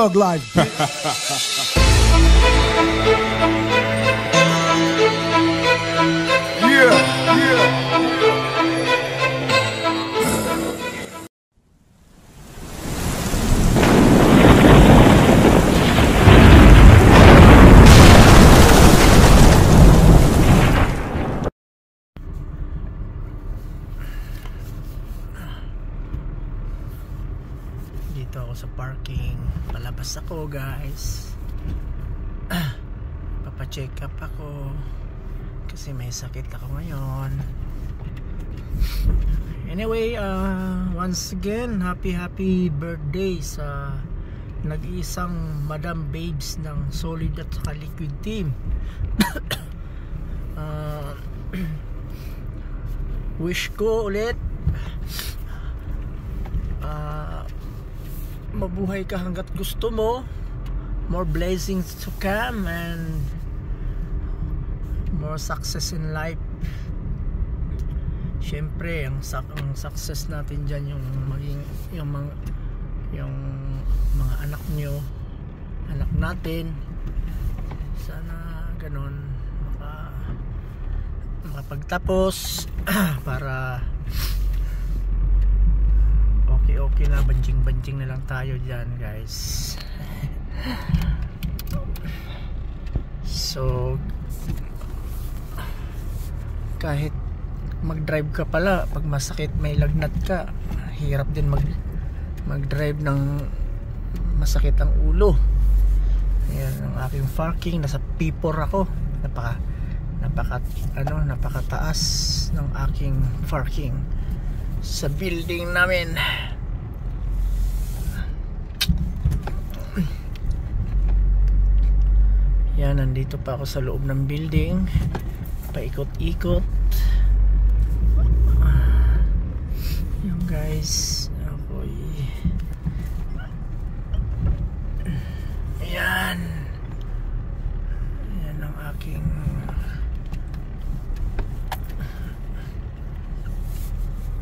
Thug Life. Yeah, yeah. Dito ako sa parking, palabas ako guys. Papacheck up ako kasi may sakit ako ngayon. Anyway, once again, happy birthday sa nag-iisang Madam Babes ng Solid at saka Liquid Team. Wish ko ulit mabuhay ka hanggat gusto mo, more blessings to come, and more success in life. Syempre ang success natin dyan yung maging yung mga anak nyo, anak natin. Sana ganon makapagtapos para okay na, banjing na lang tayo dyan guys. So kahit mag-drive ka pala, pag masakit may lagnat ka, hirap din mag-drive ng masakit ang ulo. Ayan ang aking parking, nasa P4 ako. Napakataas ng aking parking sa building namin. Yan, nandito pa ako sa loob ng building, paikot-ikot. Yung guys, ako'y ayan ang aking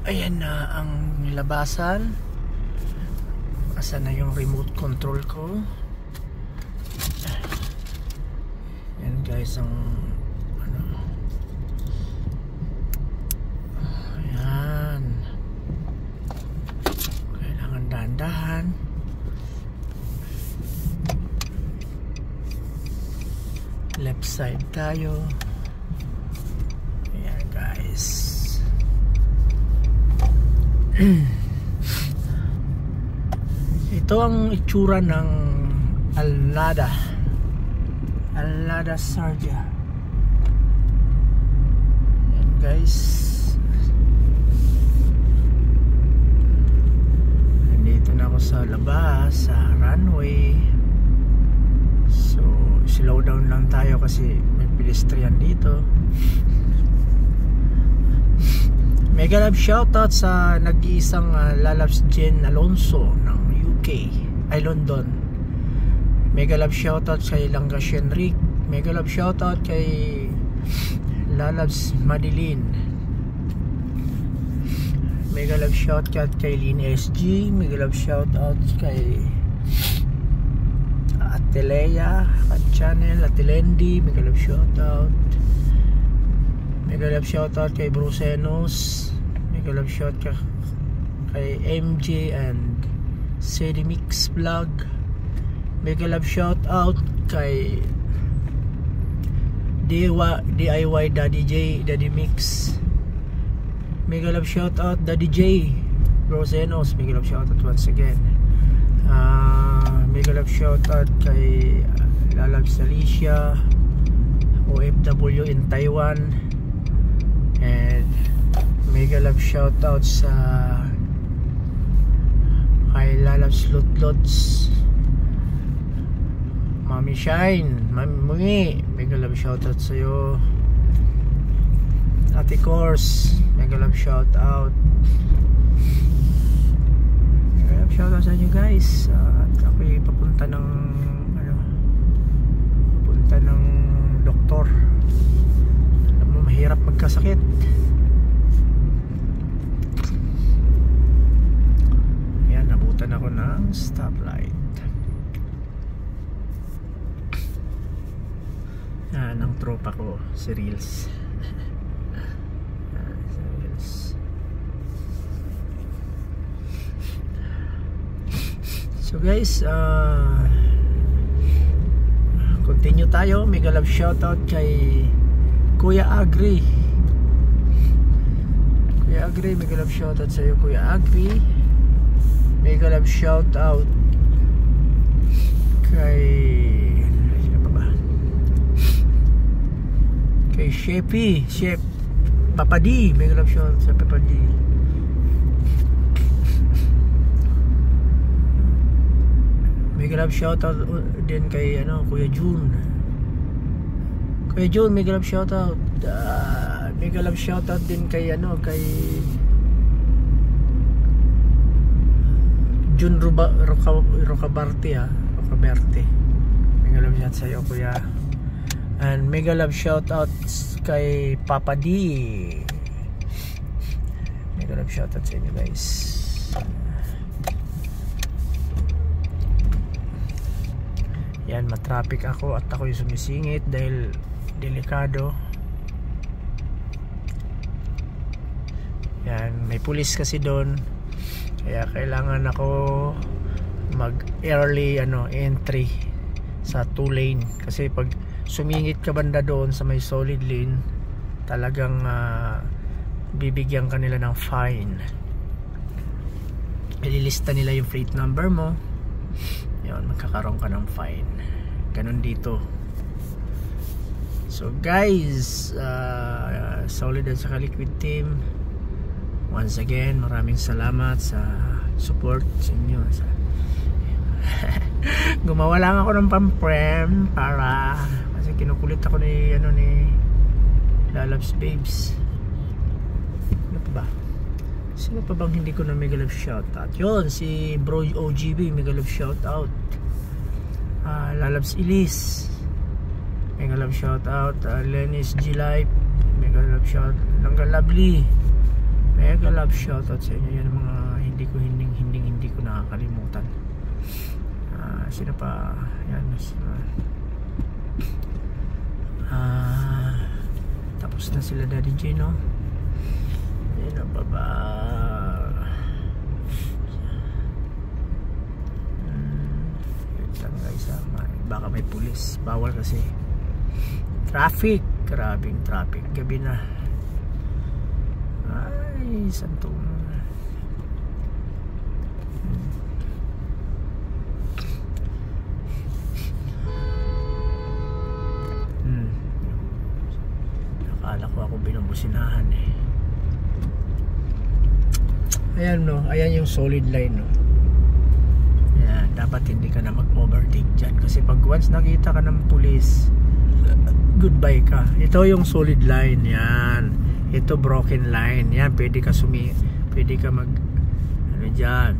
ayan na ang labasan. Asa na yung remote control ko? Yan guys ang ayan, kailangan dahan-dahan. Left side tayo. Ayan guys. Ito ang itsura ng Alnada Sarja. Ayan guys, nandito na ako sa labas, sa runway. So slow down lang tayo kasi may pedestrian dito. Mega love shoutout sa nag-iisang Lalabs Jen Alonso ng UK, ay London. Mega love shoutout kay Langgas Henrik. Mega love shoutout kay Lalabs Madeline. Mega love shoutout kay Lynn SG. Mega love shoutout kay Atelea at Channel Atilendi. Mega love shoutout. Mega love shoutout kay Brucenos. Mega love shoutout kay MJ and City Mix Vlog. Mega love shoutout kay DIY Daddy J, Daddy Mix. Mega love shoutout Daddy J, Brucenos. Mega love shoutout once again. Mega love shoutout kay Lalabs Alicia, OFW in Taiwan. And mega love shoutout sa kay Lalabs Lutlots, Mami Shine, Mami Mungi. Mega love shoutout sa'yo. Ate Course, mega love shoutout. Mega love shoutout sa inyo guys. At ako'y papunta ng doktor. Alam mo, mahirap magkasakit. Ayan, nabutan ako ng stoplight. ng tropa ko, si Reels. Si Reels. So guys, continue tayo. Mega love shoutout kay Kuya Agri. Kuya Agri, mega love shoutout sa iyo, Kuya Agri. Mega love shoutout kay sino pa ba? Kay Chef Papa D. Mega love shoutout sa Papa D. Mega love shoutout din kay Kuya June. Kuya June, mega love shoutout. Mega love shoutout din kay kay June Rocabarte. Rocaberte. Mega love shoutout sa iyo, Kuya. And mega love shoutout kay Papa D. Mega love shoutout sa inyo, guys. Yan, matraffic ako at ako'y sumisingit dahil delikado. Yan, may pulis kasi doon. Kaya kailangan ako mag early entry sa 2 lane. Kasi pag sumingit ka banda doon sa may solid lane, talagang bibigyan ka nila ng fine. Ililista nila yung plate number mo. Yun, magkakaroon ka ng fine. Ganun dito. So guys, Solid at saka Liquid Team, once again, maraming salamat sa support sa inyo. Gumawa lang ako ng pamprem para, kasi kinukulit ako ni Lalabs Babes. Ano pa ba? Sino pa bang hindi ko na mega love shoutout? Yun, si Bro OGB, mega love shoutout. Lalabs Elise, mega love shoutout. Lennis G Life, mega love shoutout. Langga Lovely, mega love shoutout sa inyo. Yan mga hindi ko nakakalimutan. Sino pa? Yan, tapos na sila Daddy J, no? Sino pa ba? Guys, baka may pulis. Bawal kasi traffic. Grabing traffic. Gabi na. Ay, santong nakala ko ako binubusinahan eh. Ayan, no, ayan yung solid line, no. Ayan, dapat hindi ka na mag-overtake dyan. Kasi pag once nakita ka ng pulis, goodbye ka. Ito yung solid line, yan. Ito broken line, yan. Pwede ka mag dyan.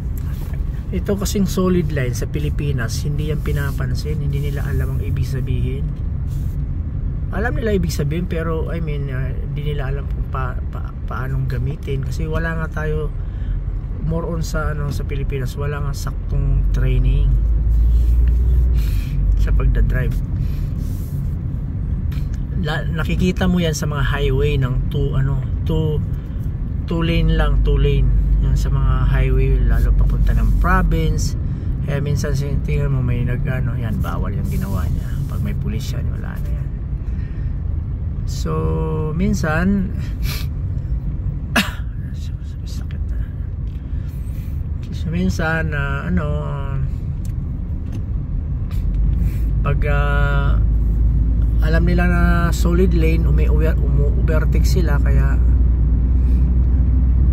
Ito kasing solid line sa Pilipinas, hindi yan pinapansin. Hindi nila alam ang ibig sabihin. Alam nila ibig sabihin, pero hindi nila alam kung paanong gamitin. Kasi wala nga tayo more on sa Pilipinas, wala nga saktong training sa pagdadrive. Nakikita mo yan sa mga highway ng 2 lane lang, 2 lane yan sa mga highway, lalo papunta ng province. Kaya minsan tingnan mo may yan, bawal yung ginawa niya. Pag may pulis yan, wala na yan. So minsan minsan pag alam nila na solid lane, umu-overtake sila, kaya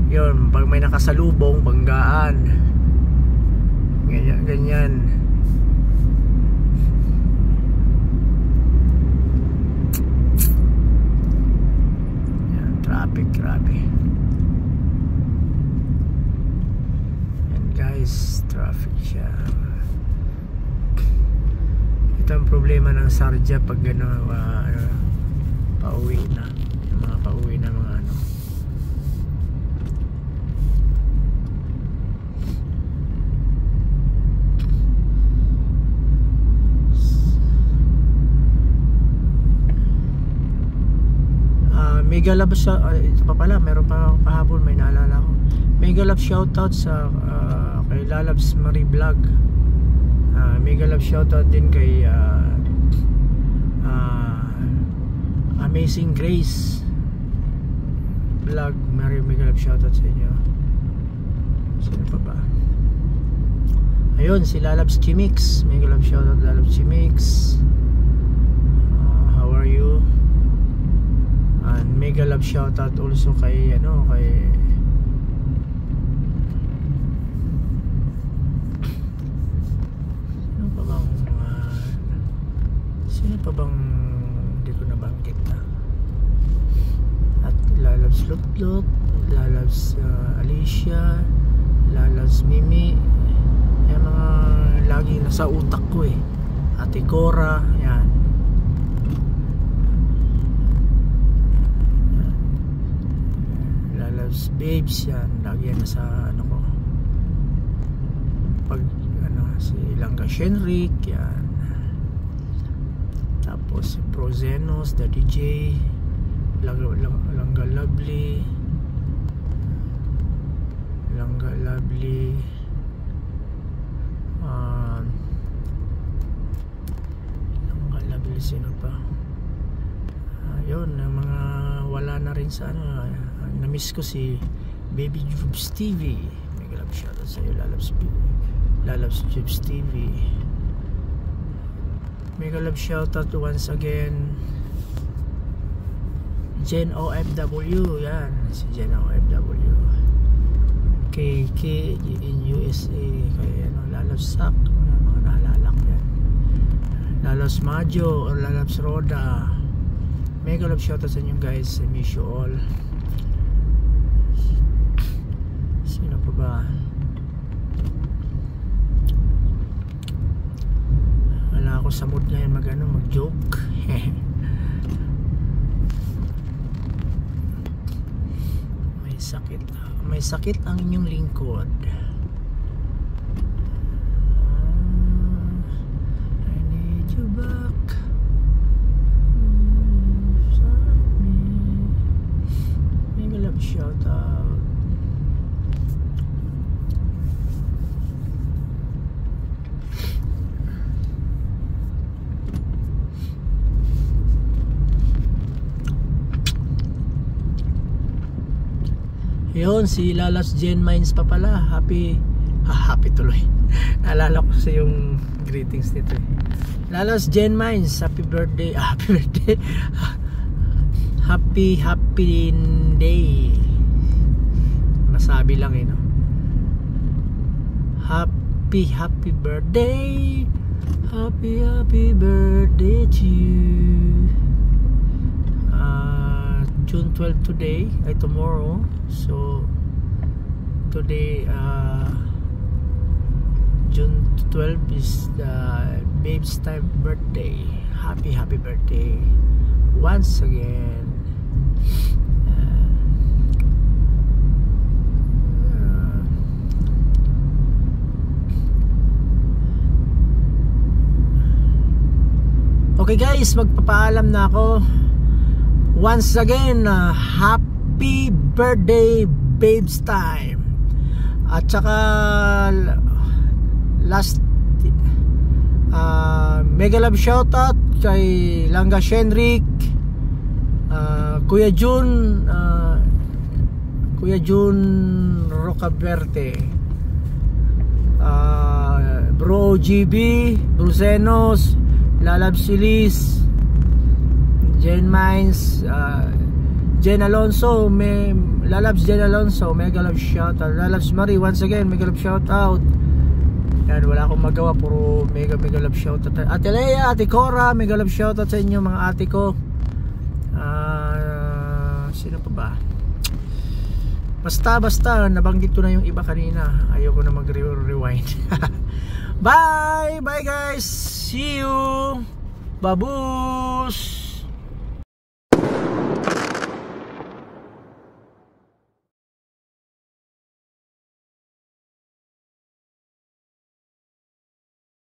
yun, pag may nakasalubong, banggaan, ganyan. Yan, traffic, grabe. Guys, traffic siya. Ito ang problema ng Sarja pag pauwi na, yung mga pauwi na mga mega love ito pa pala, meron pa kahapon, may naalala ko. Mega love shoutout sa kay Lalabs Marie Vlog. Mega love shoutout din kay Amazing Grace Vlog. Mega love shoutout sa inyo. Sino pa ba? Ayun, si Lalabs Chimix. Mega love shoutout Lalabs Chimix. How are you? And mega love shoutout also kay sino pa bang hindi ko nabanggit na. At Lalabs Lutlot, Lalabs Alicia, Lalabs Mimi, yung mga lagi nasa utak ko eh. Ate Cora, yan. Lalabs Babes, yan. Lagi yan nasa ano ko. Pag si Langga Shenrik, yan. Tapos si Prozenos, Daddy J, Langga Lovely, Langga Lovely, Langga Lovely, sino pa? Yun, mga wala na rin sa na-miss ko si Baby Jubes TV. Mega love shoutout sa iyo, Lalabs Jubes TV. Mega love shoutout once again Jen OFW, yan, si Jen OFW. KK in USA, kay Lalabs Sak, mga naalala ko yan. Lalabs Majo or Lalabs Roda. Mega love shoutout sa inyo guys. I miss you all. Sino pa ba? Wala ako sa mood ngayon mag-joke. May sakit ang inyong lingkod. I need you back beside me. Mega love shoutout. Yun, si Lalabs Jen Mines pa pala. Happy tuloy. Naalala ko sa yung greetings nito eh. Lalabs Jen Mines, happy birthday. Happy birthday. Happy day. Masabi lang eh, no? Happy birthday. Happy birthday to you. June 12 today, ay tomorrow. So today June 12 is the babe's time birthday. Happy birthday once again. Okay guys, magpapaalam na ako. Once again, happy birthday babes time. At saka last mega love shoutout kay Langga Shenrik, Kuya Jun Rocaverte, Bro GB, Brusenos, Lalabs Silis, Jen Mines, Jen Alonso, Lalabs Jen Alonso, mega love shoutout. Lalabs Marie, once again, mega love shoutout. Yan, wala akong magawa, puro mega love shoutout. Ate Lea, Ate Cora, mega love shoutout sa inyo mga ate ko. Sino pa ba? Basta, nabanggit ko na yung iba kanina. Ayoko na mag-rewind. Bye guys, see you. Babus.